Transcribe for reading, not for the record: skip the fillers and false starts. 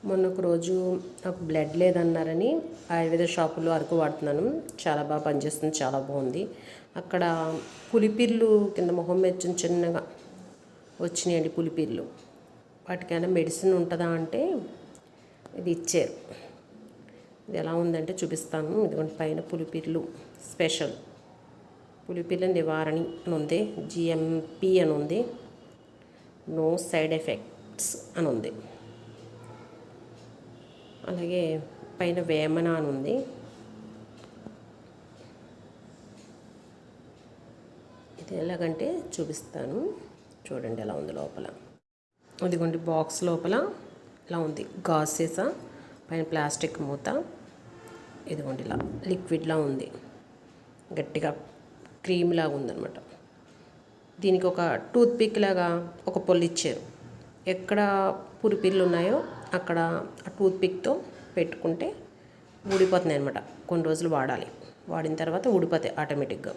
మొన్న ఒక రోజు నాకు బ్లడ్ లేదన్నారని ఆయుర్వేద షాపులో అరకు వాడుతున్నాను. చాలా బాగా పనిచేస్తుంది, చాలా బాగుంది. అక్కడ పులిపిర్లు కింద మొహం మీద చిన్న చిన్నగా వచ్చినాయండి పులిపిర్లు. వాటికైనా మెడిసిన్ ఉంటుందా అంటే ఇది ఇచ్చారు. ఇది ఎలా ఉందంటే చూపిస్తాను. ఇదిగోండి పైన పులిపిర్లు స్పెషల్ పులిపిర్ల నివారణ అని ఉంది, జిఎంపి అని ఉంది, నో సైడ్ ఎఫెక్ట్స్ అని ఉంది. అలాగే పైన వేమన అని ఉంది. ఇది ఎలాగంటే చూపిస్తాను చూడండి ఎలా ఉంది లోపల. ఇదిగోండి బాక్స్ లోపల ఇలా ఉంది, గాజు సీసా, పైన ప్లాస్టిక్ మూత. ఇదిగోండి ఇలా లిక్విడ్లా ఉంది, గట్టిగా క్రీమ్ లాగా ఉందన్నమాట. దీనికి ఒక టూత్ పిక్ లాగా ఒక పొల్లు ఇచ్చారు. ఎక్కడ పులిపిర్లు ఉన్నాయో అక్కడ ఆ టూత్ పిక్తో పెట్టుకుంటే ఊడిపోతున్నాయి అనమాట. కొన్ని రోజులు వాడాలి, వాడిన తర్వాత ఊడిపోతాయి ఆటోమేటిక్గా.